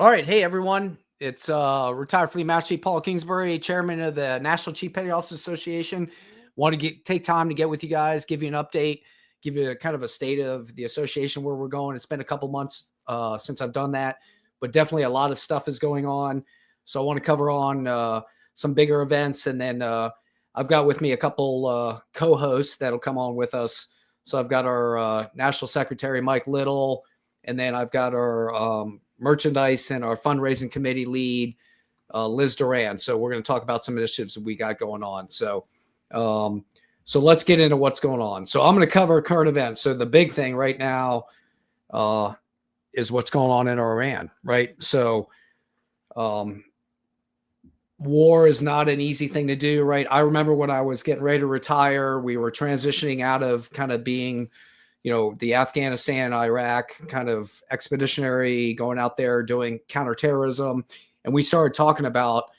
All right. Hey, everyone. It's retired Fleet Master Chief Paul Kingsbury, chairman of the National Chief Petty Officers Association. Want to take time to get with you guys, give you an update, give you a kind of a state of the association where we're going. It's been a couple months since I've done that, but definitely a lot of stuff is going on. So I want to cover on some bigger events. And then I've got with me a couple co-hosts that'll come on with us. So I've got our National Secretary, Mike Little, and then I've got our merchandise and our fundraising committee lead, Liz Duran. So we're going to talk about some initiatives that we got going on. So let's get into what's going on. So I'm going to cover current events. So the big thing right now is what's going on in Iran, right? So war is not an easy thing to do, right? I remember when I was getting ready to retire, we were transitioning out of kind of being the Afghanistan, Iraq kind of expeditionary, going out there doing counterterrorism. And we started talking about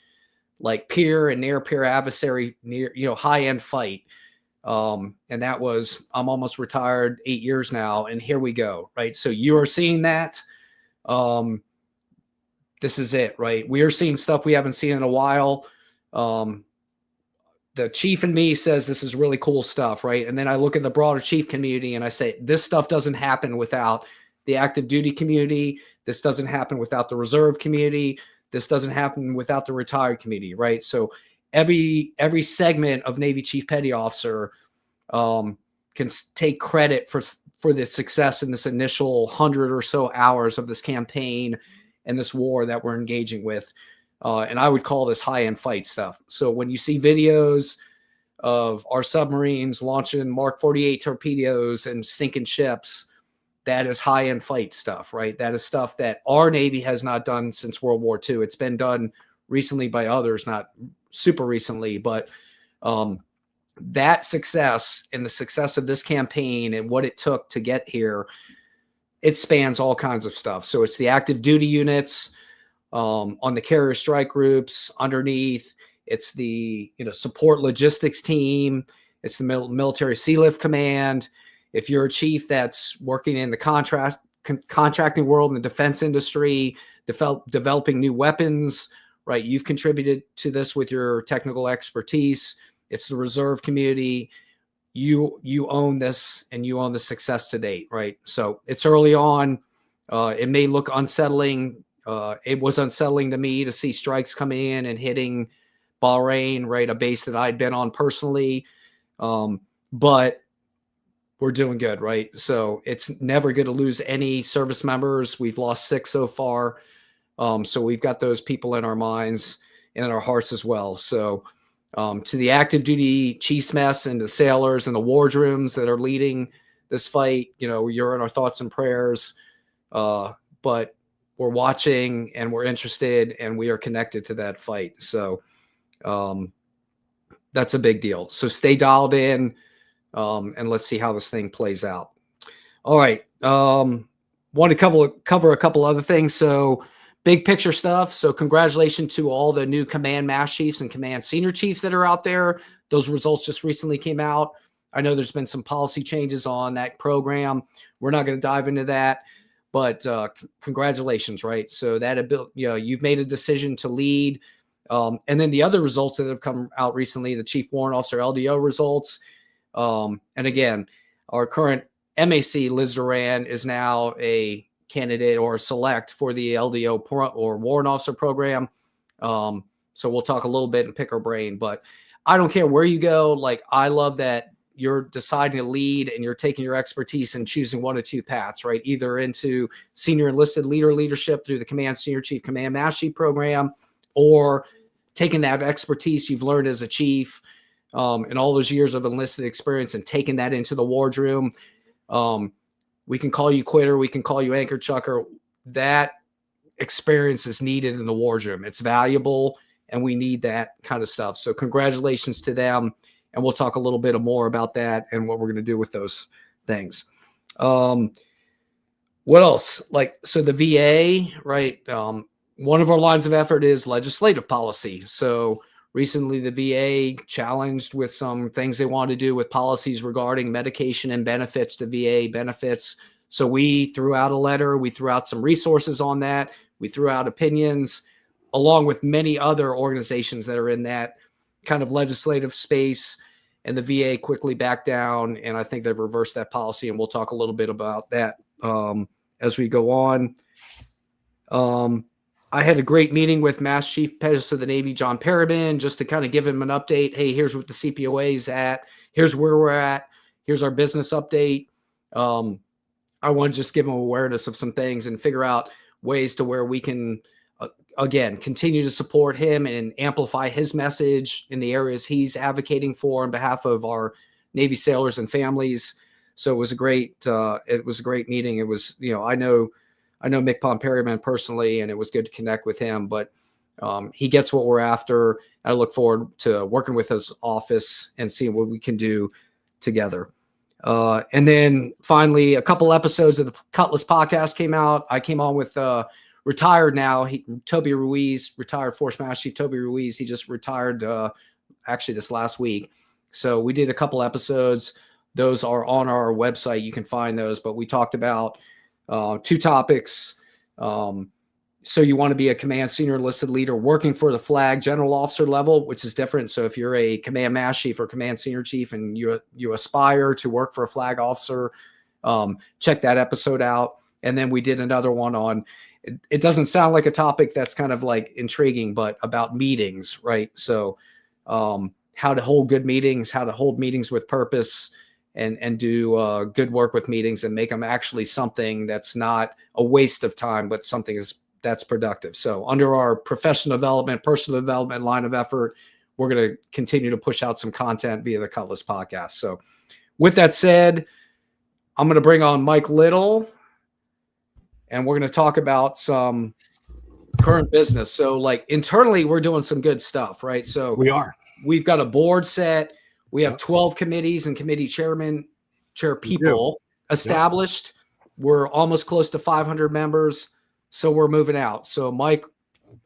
like peer and near peer adversary, high end fight. And that was, I'm almost retired 8 years now. And here we go. Right. So you are seeing that. This is it, right? We are seeing stuff we haven't seen in a while. The chief in me says this is really cool stuff, right? And then I look at the broader chief community and I say, this stuff doesn't happen without the active duty community. This doesn't happen without the reserve community. This doesn't happen without the retired community, right? So every segment of Navy Chief Petty Officer can take credit for the success in this initial 100 or so hours of this campaign and this war that we're engaging with. And I would call this high-end fight stuff. So when you see videos of our submarines launching Mark 48 torpedoes and sinking ships, that is high-end fight stuff, right? That is stuff that our Navy has not done since World War II. It's been done recently by others, not super recently, but that success and the success of this campaign and what it took to get here, it spans all kinds of stuff. So it's the active duty units, on the carrier strike groups underneath, it's the support logistics team, it's the military sea lift command. If you're a chief that's working in the contracting world in the defense industry, developing new weapons, right? You've contributed to this with your technical expertise. It's the reserve community. You own this, and you own the success to date, right? So it's early on. It may look unsettling. It was unsettling to me to see strikes coming in and hitting Bahrain, right? A base that I'd been on personally. But we're doing good, right? So it's never good to lose any service members. We've lost 6 so far. So we've got those people in our minds and in our hearts as well. So to the active duty chiefs mess and the sailors and the wardrooms that are leading this fight, you're in our thoughts and prayers. But we're watching and we're interested and we are connected to that fight. So that's a big deal. So stay dialed in and let's see how this thing plays out. All right. Want to cover a couple other things. So big picture stuff. So congratulations to all the new command master chiefs and command senior chiefs that are out there. Those results just recently came out. I know there's been some policy changes on that program. We're not going to dive into that. But congratulations, right? So that you've made a decision to lead. And then the other results that have come out recently, the Chief Warrant Officer LDO results. And again, our current MAC, Liz Duran, is now a candidate or select for the LDO or Warrant Officer program. So we'll talk a little bit and pick her brain. But I don't care where you go. Like, I love that you're deciding to lead and you're taking your expertise and choosing one of two paths, right? Either into senior enlisted leader leadership through the Command Senior Chief Command Master Chief program, or taking that expertise you've learned as a chief and all those years of enlisted experience and taking that into the wardroom. We can call you quitter. We can call you anchor chucker. That experience is needed in the wardroom. It's valuable and we need that kind of stuff. So congratulations to them. And we'll talk a little bit more about that and what we're going to do with those things. What else? So the VA, right? One of our lines of effort is legislative policy. So recently the VA challenged with some things they want to do with policies regarding medication and benefits to VA benefits. So we threw out a letter. We threw out some resources on that. We threw out opinions along with many other organizations that are in that kind of legislative space, and the VA quickly backed down. And I think they've reversed that policy. And we'll talk a little bit about that as we go on. I had a great meeting with Master Chief Pettis of the Navy, John Perriman, just to kind of give him an update. Hey, here's what the CPOA is at. Here's where we're at. Here's our business update. I want to just give him awareness of some things and figure out ways to where we can, again, continue to support him and amplify his message in the areas he's advocating for on behalf of our Navy sailors and families. So it was a great meeting. It was, I know Mick Perriman personally, and it was good to connect with him, but he gets what we're after. I look forward to working with his office and seeing what we can do together. And then finally, a couple episodes of the Cutlass podcast came out. I came on with retired now. Toby Ruiz, retired Force Master Chief Toby Ruiz. He just retired actually this last week. So we did a couple episodes. Those are on our website. You can find those. But we talked about two topics. So you want to be a command senior enlisted leader working for the flag general officer level, which is different. So if you're a command master chief or command senior chief and you aspire to work for a flag officer, check that episode out. And then we did another one on, it doesn't sound like a topic that's kind of like intriguing, but about meetings, right? So how to hold good meetings, how to hold meetings with purpose, and do good work with meetings and make them actually something that's not a waste of time, but something that's productive. So under our professional development, personal development line of effort, we're going to continue to push out some content via the Cutlass podcast. So with that said, I'm going to bring on Mike Little, and we're going to talk about some current business. So like internally, we're doing some good stuff, right? So we've got a board set. We have 12 committees and committee chair people established. We're almost close to 500 members. So we're moving out. So Mike,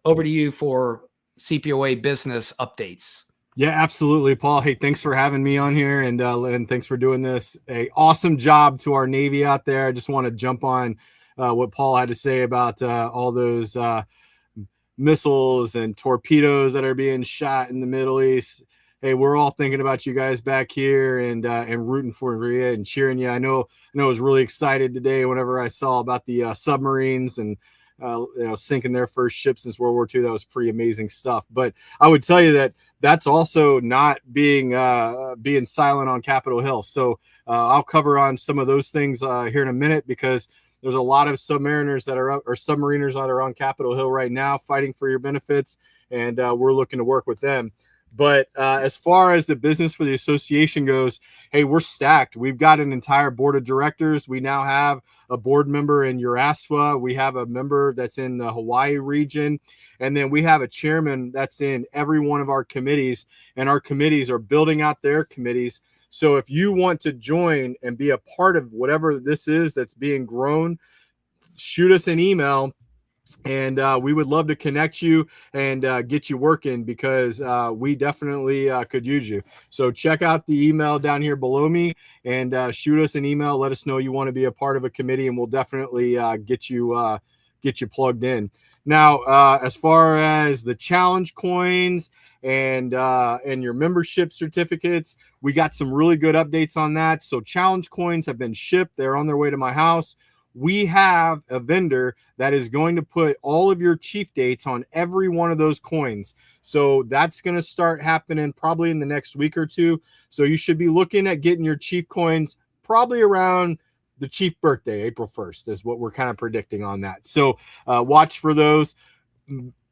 over to you for CPOA business updates. Yeah, absolutely, Paul. Hey, thanks for having me on here, and thanks for doing this. An awesome job to our Navy out there. I just want to jump on what Paul had to say about all those missiles and torpedoes that are being shot in the Middle East. Hey, we're all thinking about you guys back here and rooting for you and cheering you. I know I was really excited today whenever I saw about the submarines and sinking their first ship since World War II. That was pretty amazing stuff. But I would tell you that that's also not being silent on Capitol Hill. So I'll cover on some of those things here in a minute, because there's a lot of submariners that are up, or submariners that are on Capitol Hill right now fighting for your benefits, and we're looking to work with them. But as far as the business for the association goes, hey, we're stacked. We've got an entire board of directors. We now have a board member in Uraswa. We have a member that's in the Hawaii region. And then we have a chairman that's in every one of our committees. And our committees are building out their committees. So if you want to join and be a part of whatever this is that's being grown, shoot us an email. And we would love to connect you and get you working, because we definitely could use you. So check out the email down here below me and shoot us an email. Let us know you want to be a part of a committee, and we'll definitely get you plugged in. Now, as far as the challenge coins and your membership certificates, we got some really good updates on that. So challenge coins have been shipped. They're on their way to my house. We have a vendor that is going to put all of your chief dates on every one of those coins. So that's going to start happening probably in the next week or two. So you should be looking at getting your chief coins probably around the chief birthday, April 1st, is what we're kind of predicting on that. So watch for those.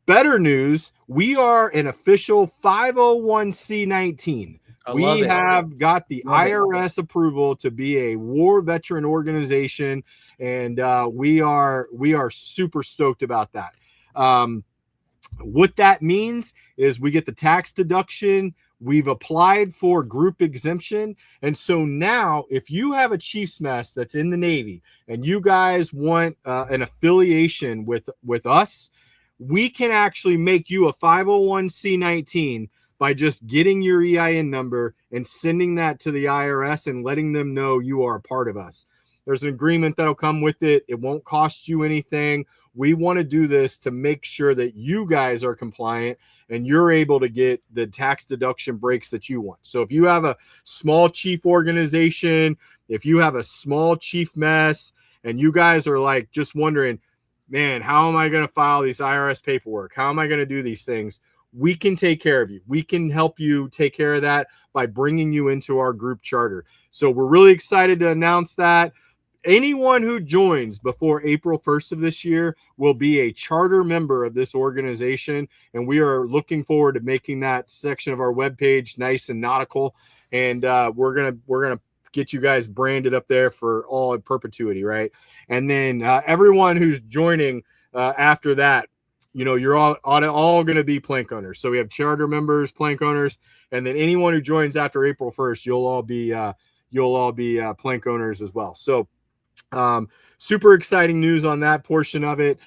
Better news, we are an official 501c19. We have got the IRS approval to be a war veteran organization, and we are super stoked about that. What that means is we get the tax deduction. We've applied for group exemption. And so now if you have a Chiefs mess that's in the Navy and you guys want an affiliation with us, we can actually make you a 501c19 by just getting your EIN number and sending that to the IRS and letting them know you are a part of us. There's an agreement that'll come with it. It won't cost you anything. We want to do this to make sure that you guys are compliant and you're able to get the tax deduction breaks that you want. So if you have a small chief organization, if you have a small chief mess, and you guys are like just wondering, man, how am I going to file these IRS paperwork? How am I going to do these things? We can take care of you. We can help you take care of that by bringing you into our group charter. So we're really excited to announce that. Anyone who joins before April 1st of this year will be a charter member of this organization, and we are looking forward to making that section of our webpage nice and nautical. And we're gonna get you guys branded up there for all in perpetuity, right? And then everyone who's joining after that, you know, you're all going to be plank owners. So we have charter members, plank owners, and then anyone who joins after April 1st, you'll all be plank owners as well. So super exciting news on that portion of it.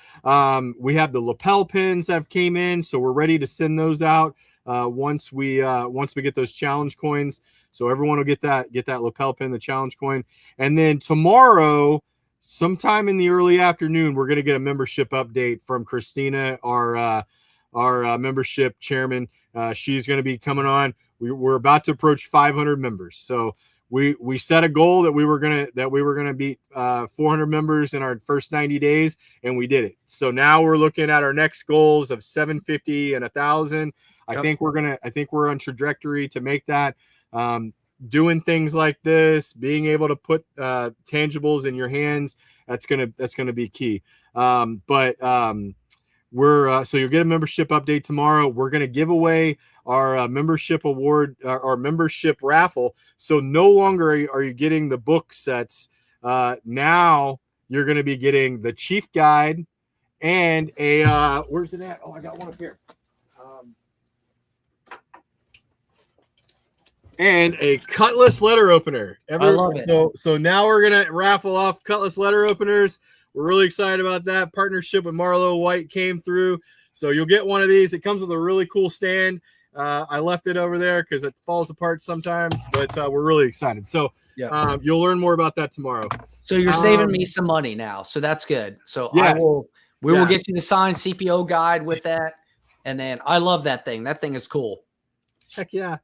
We have the lapel pins that came in, so we're ready to send those out once we get those challenge coins. So everyone will get that lapel pin, the challenge coin, and then tomorrow, sometime in the early afternoon, we're going to get a membership update from Christina, our membership chairman. She's going to be coming on. We're about to approach 500 members, so we set a goal that we were gonna beat 400 members in our first 90 days, and we did it. So now we're looking at our next goals of 750 and 1,000. Yep. I think we're on trajectory to make that. Doing things like this, being able to put tangibles in your hands, that's gonna be key. So you'll get a membership update tomorrow. We're gonna give away our membership award, our membership raffle. So no longer are you getting the book sets. Now you're gonna be getting the Chief Guide and a where's it at? Oh, I got one up here. And a Cutlass letter opener. I love it. So now we're gonna raffle off Cutlass letter openers. We're really excited about that. Partnership with Marlo White came through. So you'll get one of these. It comes with a really cool stand. I left it over there because it falls apart sometimes, but we're really excited. So you'll learn more about that tomorrow. So you're saving me some money now. So that's good. So yes. We will get you the signed CPO guide with that. And then I love that thing. That thing is cool. Heck yeah.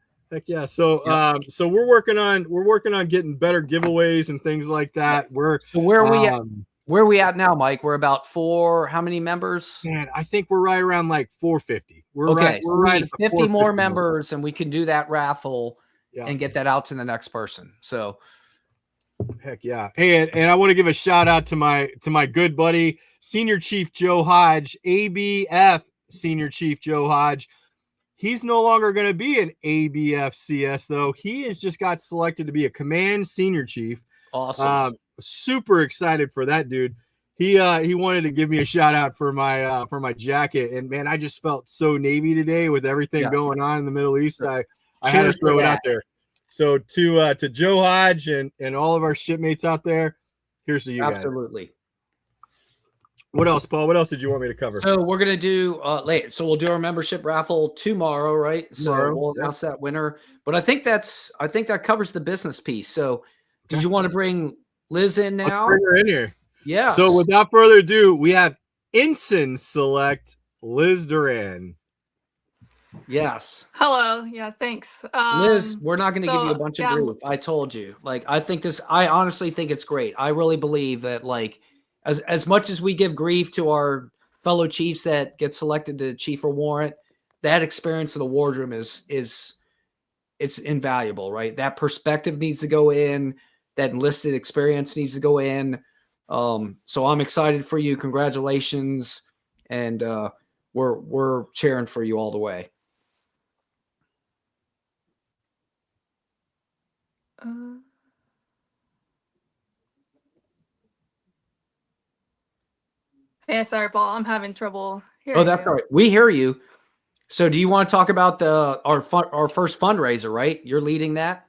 So so we're working on getting better giveaways and things like that. Where are we at now, Mike? We're about how many members? Man, I think we're right around like 450. We're right at 50 more members, and we can do that raffle and get that out to the next person. So heck yeah. Hey, and I want to give a shout out to my good buddy, Senior Chief Joe Hodge, ABF Senior Chief Joe Hodge. He's no longer going to be an ABF CS, though. He has just got selected to be a command senior chief. Awesome. Super excited for that dude. He wanted to give me a shout out for my jacket. And man, I just felt so Navy today with everything going on in the Middle East. Sure. I had to throw it out there. So to Joe Hodge and all of our shipmates out there, here's to you guys. Absolutely. What else, Paul? What else did you want me to cover? So we're going to do later. So we'll do our membership raffle tomorrow, right? So we'll announce that winner. But I think that covers the business piece. So did you want to bring Liz in now? Let's bring her in here. Yeah. So without further ado, we have Ensign Select Liz Duran. Yes. Hello. Yeah, thanks. Liz, we're not going to give you a bunch of grief. I told you. Like, I honestly think it's great. I really believe that, like, as much as we give grief to our fellow chiefs that get selected to chief or warrant, that experience of the wardroom is it's invaluable, right? That perspective needs to go in. That enlisted experience needs to go in. So I'm excited for you. Congratulations. And we're cheering for you all the way. Yeah, sorry, Paul. I'm having trouble hearing. Oh, that's all right. We hear you. So do you want to talk about our first fundraiser, right? You're leading that?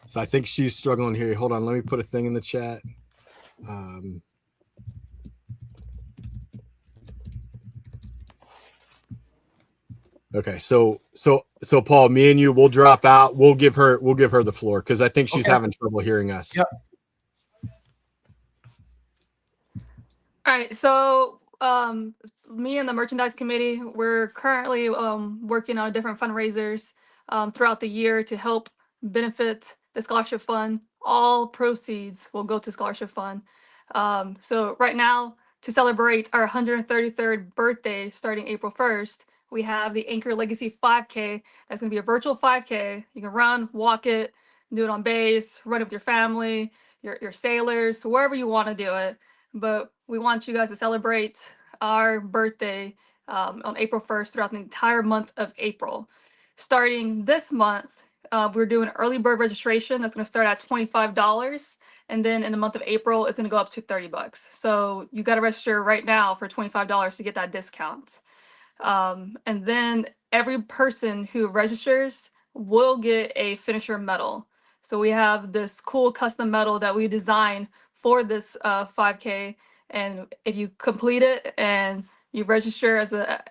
So I think she's struggling here. Hold on. Let me put a thing in the chat. Okay, so Paul, me and you will drop out. We'll give her the floor because I think she's having trouble hearing us. Yep. All right, so me and the merchandise committee, we're currently working on different fundraisers throughout the year to help benefit the scholarship fund. All proceeds will go to scholarship fund. So right now, to celebrate our 133rd birthday starting April 1st, we have the Anchor Legacy 5K. That's going to be a virtual 5K. You can run, walk it, do it on base, run it with your family, your sailors, wherever you want to do it. But we want you guys to celebrate our birthday on April 1st throughout the entire month of April. Starting this month, we're doing early bird registration. That's going to start at $25. And then in the month of April, it's going to go up to $30. So you got to register right now for $25 to get that discount. And then every person who registers will get a finisher medal. So we have this cool custom medal that we designed for this 5K. And if you complete it and you register as a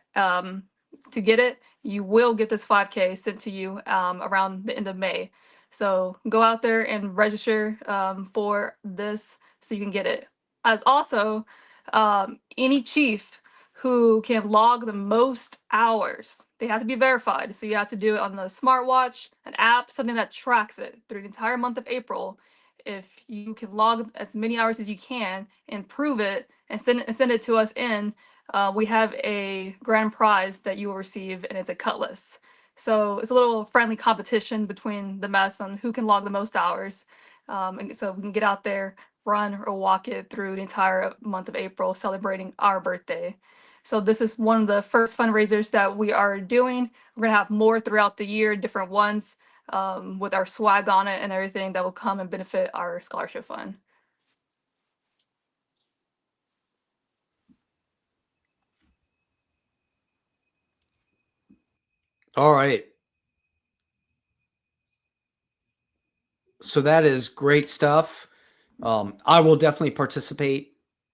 to get it, you will get this 5K sent to you around the end of May. So go out there and register for this so you can get it. As also, any chief who can log the most hours, they have to be verified. So you have to do it on the smartwatch, an app, something that tracks it through the entire month of April. If you can log as many hours as you can and prove it and send it to us in, we have a grand prize that you will receive, and it's a cutlass. So it's a little friendly competition between the mess on who can log the most hours. And so we can get out there, run or walk it through the entire month of April, celebrating our birthday. So this is one of the first fundraisers that we are doing. We're gonna have more throughout the year, different ones with our swag on it and everything that will come and benefit our scholarship fund. All right. So that is great stuff. I will definitely participate.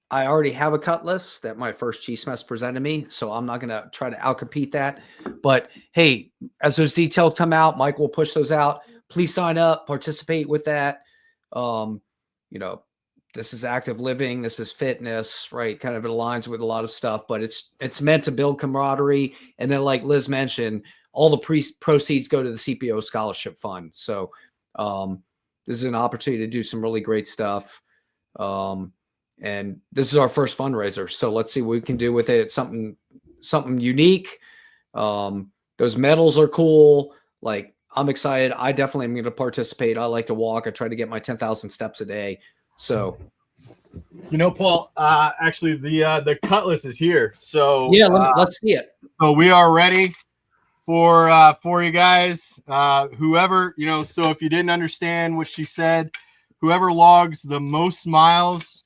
I already have a cutlass that my first Chiefs mess presented me, so I'm not going to try to outcompete that. But hey, as those details come out, Mike will push those out. Please sign up, participate with that. You know, this is active living, this is fitness, right? Kind of it aligns with a lot of stuff, but it's meant to build camaraderie. And then, like Liz mentioned, all the proceeds go to the CPO scholarship fund. So this is an opportunity to do some really great stuff. And this is our first fundraiser. So let's see what we can do with it. It's something unique. Those medals are cool. Like, I'm excited. I definitely am going to participate. I like to walk. I try to get my 10,000 steps a day. So, you know, Paul, actually the cutlass is here. So yeah, let's see it. So we are ready for you guys. Whoever, you know, so if you didn't understand what she said, whoever logs the most miles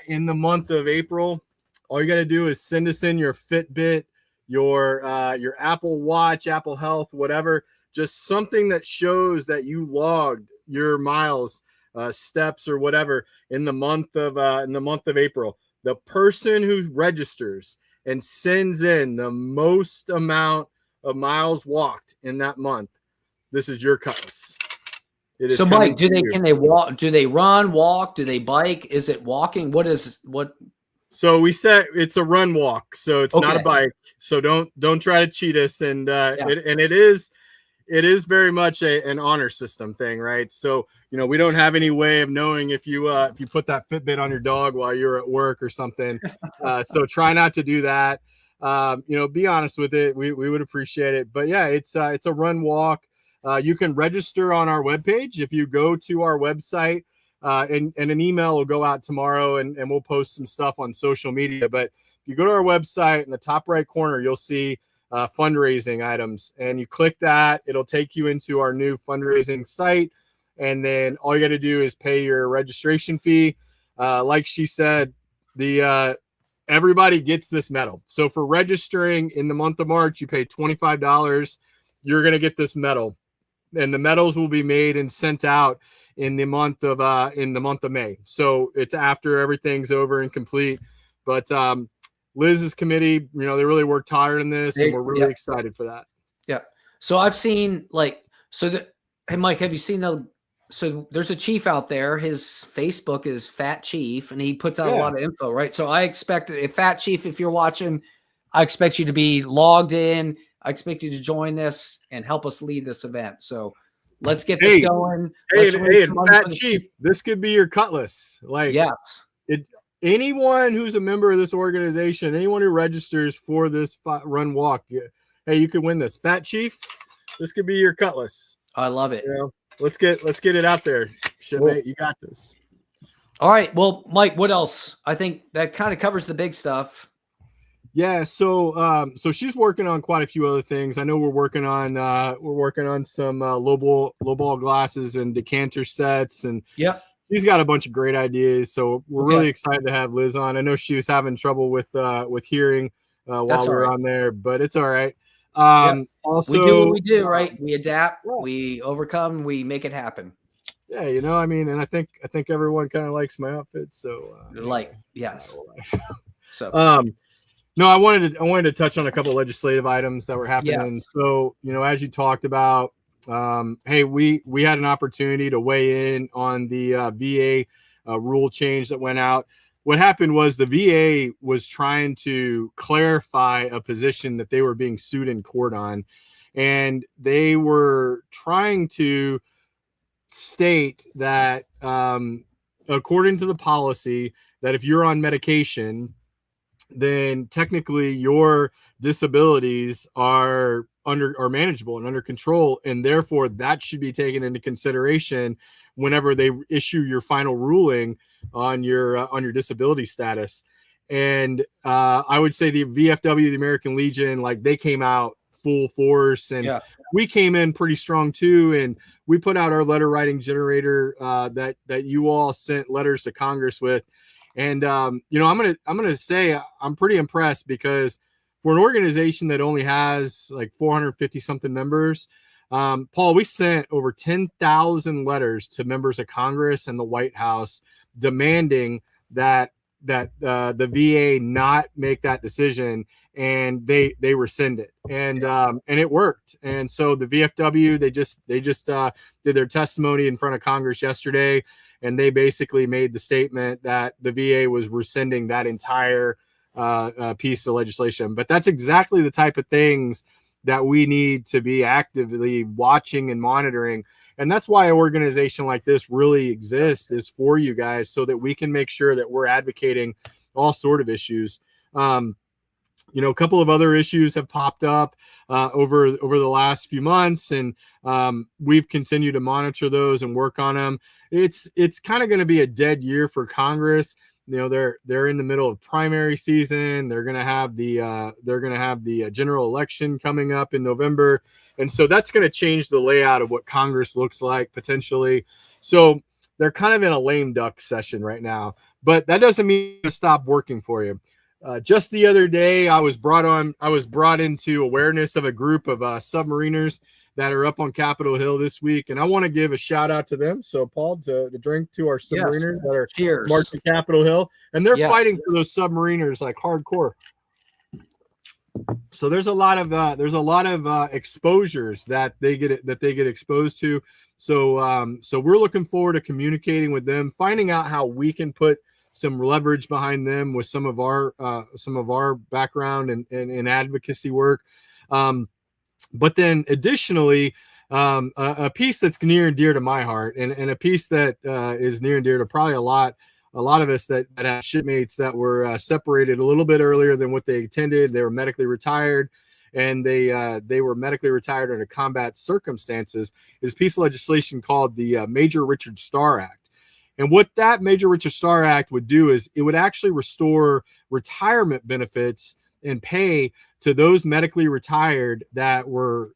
in the month of April, all you got to do is send us in your Fitbit, your Apple Watch, Apple Health, whatever, just something that shows that you logged your miles, steps or whatever in the month of April. The person who registers and sends in the most amount of miles walked in that month, this is your cutlass. So, Mike, can they walk? Do they run, walk? Do they bike? Is it walking? What? So we said it's a run walk. So it's not a bike. So don't try to cheat us. And it is very much an honor system thing, right? So, you know, we don't have any way of knowing if you put that Fitbit on your dog while you're at work or something. So try not to do that. You know, be honest with it. We would appreciate it. But yeah, it's a run walk. You can register on our webpage. If you go to our website, and an email will go out tomorrow, and we'll post some stuff on social media. But if you go to our website in the top right corner, you'll see fundraising items, and you click that. It'll take you into our new fundraising site, and then all you got to do is pay your registration fee. Like she said, everybody gets this medal. So for registering in the month of March, you pay $25. You're going to get this medal. And the medals will be made and sent out in the month of May. So it's after everything's over and complete. But Liz's committee, you know, they really worked hard on this, and we're really yeah. excited for that. Yeah. So I've seen hey Mike, have you seen so there's a chief out there. His Facebook is Fat Chief, and he puts out a lot of info, right? So I expect Fat Chief, if you're watching, I expect you to be logged in. I expect you to join this and help us lead this event. So let's get this going. Hey, Fat Chief, this could be your cutlass. Like, yes. Anyone who's a member of this organization, anyone who registers for this run walk, hey, you could win this. Fat Chief, this could be your cutlass. I love it. You know, let's get it out there. Shipmate, you got this. All right. Well, Mike, what else? I think that kind of covers the big stuff. Yeah, so she's working on quite a few other things. I know we're working on some low ball glasses and decanter sets, and she's got a bunch of great ideas. So we're really excited to have Liz on. I know she was having trouble with hearing while we were on there, but it's all right. Also, we do what we do, right? We adapt, we overcome, we make it happen. Yeah, you know, I mean, and I think everyone kind of likes my outfit. So yes. So no, I wanted to touch on a couple of legislative items that were happening. Yeah. So, you know, as you talked about, hey, we had an opportunity to weigh in on the VA rule change that went out. What happened was the VA was trying to clarify a position that they were being sued in court on, and they were trying to state that, according to the policy, that if you're on medication, then technically your disabilities are manageable and under control, and therefore that should be taken into consideration whenever they issue your final ruling on your disability status. And I would say the VFW, the American Legion, like they came out full force, and we came in pretty strong too. And we put out our letter writing generator that you all sent letters to Congress with. And you know, I'm gonna say I'm pretty impressed, because for an organization that only has like 450 something members, Paul, we sent over 10,000 letters to members of Congress and the White House demanding that the VA not make that decision, and they rescind it, and it worked. And so the VFW, they just did their testimony in front of Congress yesterday, and they basically made the statement that the VA was rescinding that entire piece of legislation. But that's exactly the type of things that we need to be actively watching and monitoring. And that's why an organization like this really exists, is for you guys, so that we can make sure that we're advocating all sort of issues. You know, a couple of other issues have popped up over the last few months, and we've continued to monitor those and work on them. It's kind of going to be a dead year for Congress. You know, they're in the middle of primary season. They're going to have the general election coming up in November, and so that's going to change the layout of what Congress looks like potentially. So they're kind of in a lame duck session right now, but that doesn't mean to stop working for you. Just the other day, I was brought into awareness of a group of submariners that are up on Capitol Hill this week, and I want to give a shout out to them. So, Paul, to drink to our submariners that are marching Capitol Hill, and they're fighting for those submariners like hardcore. So there's a lot of exposures that they get exposed to. So we're looking forward to communicating with them, finding out how we can put some leverage behind them with some of our background and advocacy work. But then additionally, a piece that's near and dear to my heart, and a piece that is near and dear to probably a lot of us that have shipmates that were separated a little bit earlier than what they intended. They were medically retired, and they were medically retired under combat circumstances, is a piece of legislation called the Major Richard Starr Act. And what that Major Richard Starr Act would do is it would actually restore retirement benefits and pay to those medically retired that were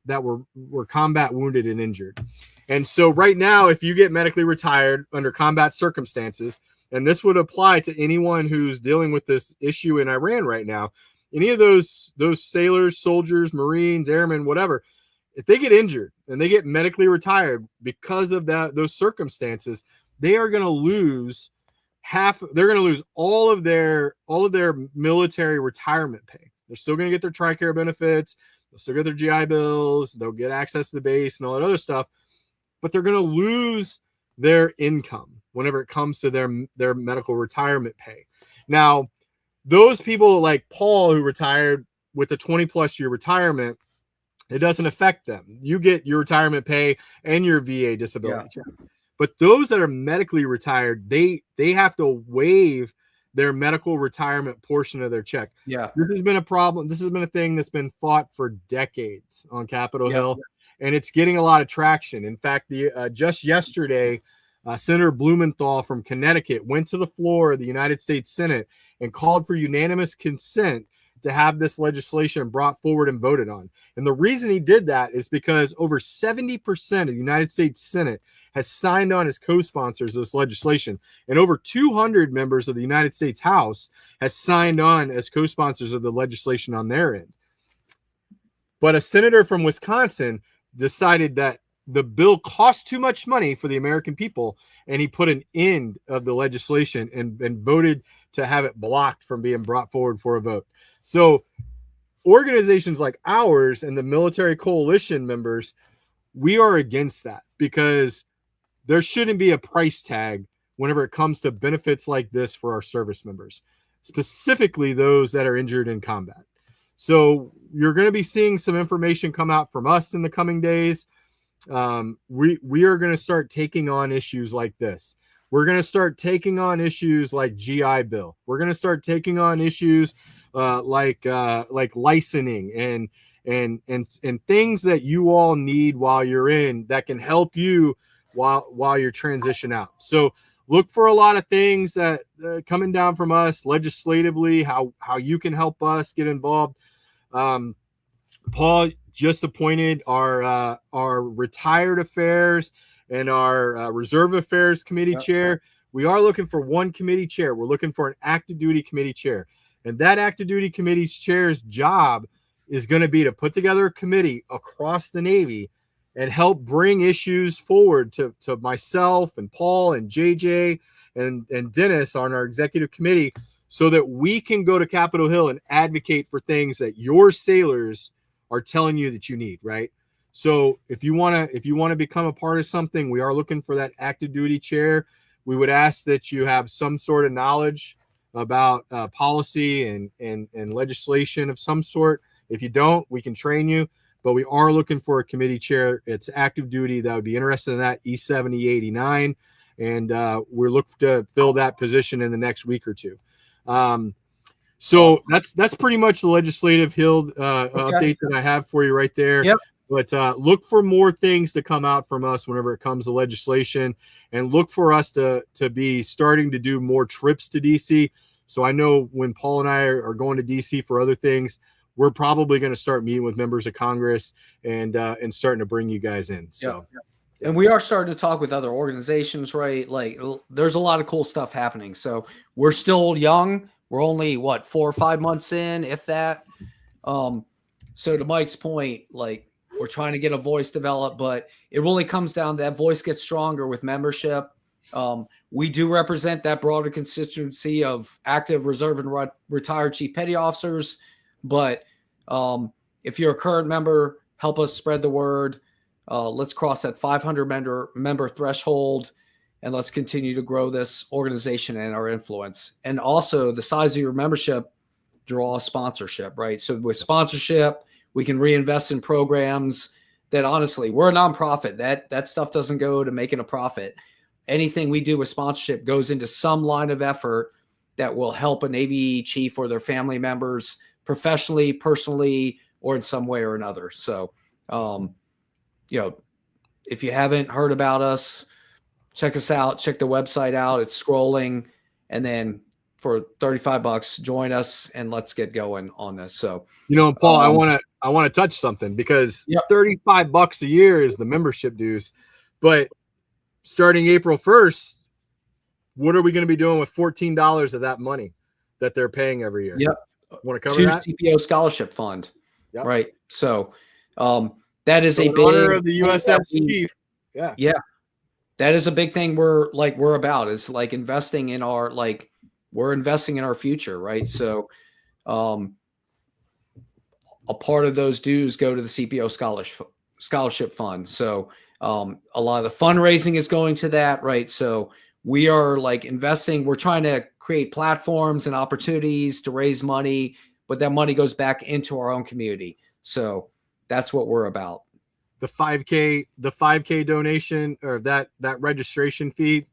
combat wounded and injured. And so right now, if you get medically retired under combat circumstances, and this would apply to anyone who's dealing with this issue in Iran right now, any of those sailors, soldiers, Marines, airmen, whatever, if they get injured and they get medically retired because of those circumstances, they are going to lose they're going to lose all of their military retirement pay. They're still going to get their TRICARE benefits. They'll still get their GI Bills. They'll get access to the base and all that other stuff, but they're going to lose their income whenever it comes to their medical retirement pay. Now, those people like Paul who retired with a 20+ year retirement, it doesn't affect them. You get your retirement pay and your VA disability check. But those that are medically retired, they have to waive their medical retirement portion of their check. Yeah. This has been a problem. This has been a thing that's been fought for decades on Capitol Hill, and it's getting a lot of traction. In fact, just yesterday, Senator Blumenthal from Connecticut went to the floor of the United States Senate and called for unanimous consent to have this legislation brought forward and voted on. And the reason he did that is because over 70% of the United States Senate has signed on as co-sponsors of this legislation, and over 200 members of the United States House has signed on as co-sponsors of the legislation on their end. But a senator from Wisconsin decided that the bill cost too much money for the American people, and he put an end of the legislation and voted to have it blocked from being brought forward for a vote. So organizations like ours and the military coalition members, we are against that, because there shouldn't be a price tag whenever it comes to benefits like this for our service members, specifically those that are injured in combat. So you're going to be seeing some information come out from us in the coming days. We are going to start taking on issues like this. We're going to start taking on issues like GI Bill. We're going to start taking on issues like licensing and things that you all need while you're in, that can help you while you're transition out. So look for a lot of things that coming down from us legislatively, how you can help us get involved. Paul just appointed our retired affairs and our reserve affairs committee chair. We are looking for one committee chair. We're looking for an active duty committee chair. And that active duty committee chair's job is going to be to put together a committee across the Navy and help bring issues forward to myself and Paul and JJ and Dennis on our executive committee, so that we can go to Capitol Hill and advocate for things that your sailors are telling you that you need, right? So if you want to become a part of something, we are looking for that active duty chair. We would ask that you have some sort of knowledge about policy and legislation of some sort. If you don't, we can train you, but we are looking for a committee chair. It's active duty. That would be interested in that, E7089. And we're looking to fill that position in the next week or two. So that's pretty much the legislative Hill update that I have for you right there. Yep. But look for more things to come out from us whenever it comes to legislation, and look for us to be starting to do more trips to DC. So I know when Paul and I are going to DC for other things, we're probably going to start meeting with members of Congress and starting to bring you guys in. So. Yep. And we are starting to talk with other organizations, right? Like, there's a lot of cool stuff happening. So we're still young. We're only 4 or 5 months in, if that. So to Mike's point, like, we're trying to get a voice developed, but it really comes down to that voice gets stronger with membership. We do represent that broader constituency of active, reserve, and retired chief petty officers. But if you're a current member, help us spread the word. Let's cross that 500 member threshold, and let's continue to grow this organization and our influence. And also, the size of your membership draws sponsorship, right? So with sponsorship, we can reinvest in programs that, honestly, we're a nonprofit. That stuff doesn't go to making a profit. Anything we do with sponsorship goes into some line of effort that will help a Navy chief or their family members professionally, personally, or in some way or another. So, if you haven't heard about us, check us out. Check the website out. It's scrolling. And then for $35, join us and let's get going on this. So, Paul, I want to touch something, because $35 a year is the membership dues, but starting April 1st, what are we going to be doing with $14 of that money that they're paying every year? Yep. Want to cover that? CPO scholarship fund. Yep. Right. So, that is a big honor of the USS chief. Yeah. that is a big thing we're about, is like investing in our, like, we're investing in our future, right? So a part of those dues go to the CPO scholarship fund. So a lot of the fundraising is going to that, right? So we are like investing, we're trying to create platforms and opportunities to raise money, but that money goes back into our own community. So that's what we're about. The 5K donation, or that registration fee,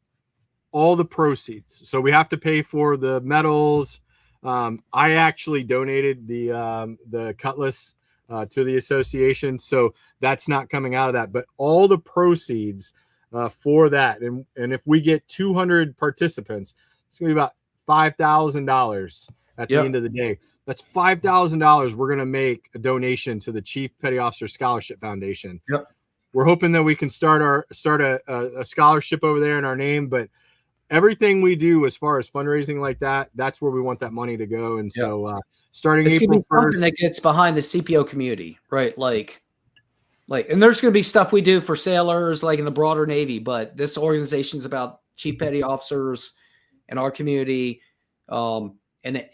all the proceeds. So we have to pay for the medals. I actually donated the cutlass to the association, so that's not coming out of that. But all the proceeds for that, and if we get 200 participants, it's gonna be about $5,000 at the end of the day. That's $5,000 we're gonna make a donation to the Chief Petty Officer Scholarship Foundation. Yep. We're hoping that we can start a scholarship over there in our name, but everything we do as far as fundraising like that, that's where we want that money to go. And so starting it's April 1st, something that gets behind the CPO community, right? Like, and there's going to be stuff we do for sailors, like in the broader Navy, but this organization is about Chief Petty Officers in our community. And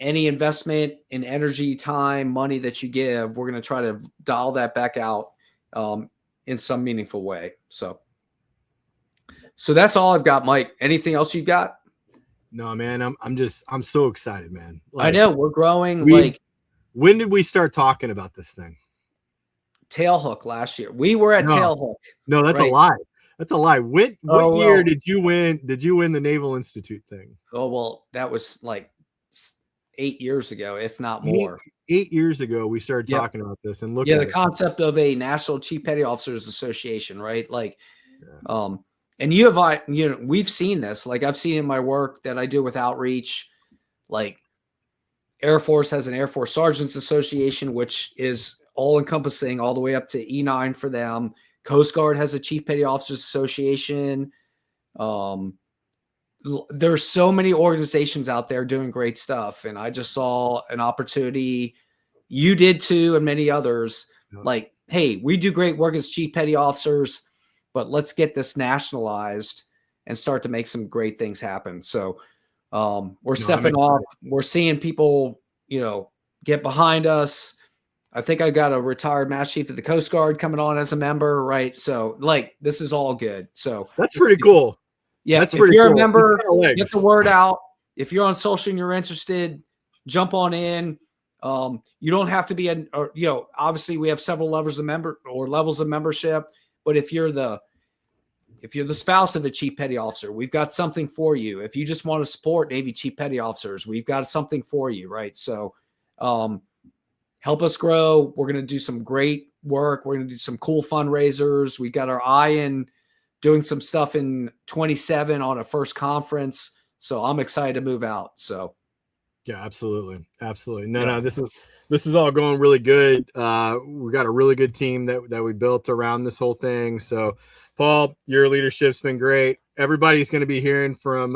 any investment in energy, time, money that you give, we're going to try to dial that back out in some meaningful way. So that's all I've got, Mike. Anything else you've got? No, man, I'm so excited, man. Like, I know we're growing. When did we start talking about this thing? Tailhook last year. We were at Tailhook. No, that's a lie. That's a lie. What year did you win? Did you win the Naval Institute thing? Oh, well, that was like 8 years ago, if not more. 8 years ago, we started talking about this, and the concept of a National Chief Petty Officers Association, right? Like, and we've seen this. Like, I've seen in my work that I do with outreach, like Air Force has an Air Force Sergeants Association, which is all encompassing all the way up to E9 for them. Coast Guard has a Chief Petty Officers Association. There's so many organizations out there doing great stuff. And I just saw an opportunity. You did too, and many others. Like, hey, we do great work as Chief Petty Officers, but let's get this nationalized and start to make some great things happen. So we're stepping off. We're seeing people, get behind us. I think I got a retired Master Chief of the Coast Guard coming on as a member, right? So, like, this is all good. So that's pretty cool. Yeah, that's if pretty you're cool. a member, get the word out. If you're on social and you're interested, jump on in. You don't have to be obviously we have several levels of membership, but if you're the spouse of a Chief Petty Officer, we've got something for you. If you just want to support Navy Chief Petty Officers, we've got something for you, right? So help us grow. We're going to do some great work. We're going to do some cool fundraisers. We got our eye in doing some stuff in 27 on a first conference. So I'm excited to move out. So yeah, absolutely. Absolutely. No, this is all going really good. We got a really good team that we built around this whole thing. So Paul, your leadership's been great. Everybody's going to be hearing from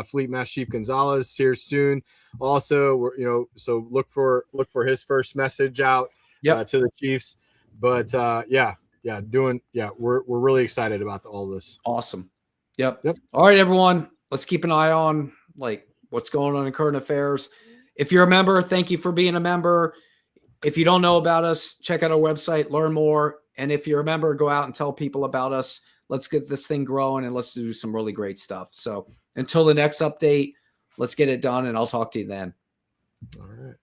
Fleet Master Chief Gonzalez here soon. Also, so look for his first message out to the Chiefs. But we're really excited about all this. Awesome. Yep. All right, everyone. Let's keep an eye on like what's going on in current affairs. If you're a member, thank you for being a member. If you don't know about us, check out our website, learn more. And if you're a member, go out and tell people about us. Let's get this thing growing and let's do some really great stuff. So until the next update, let's get it done and I'll talk to you then. All right.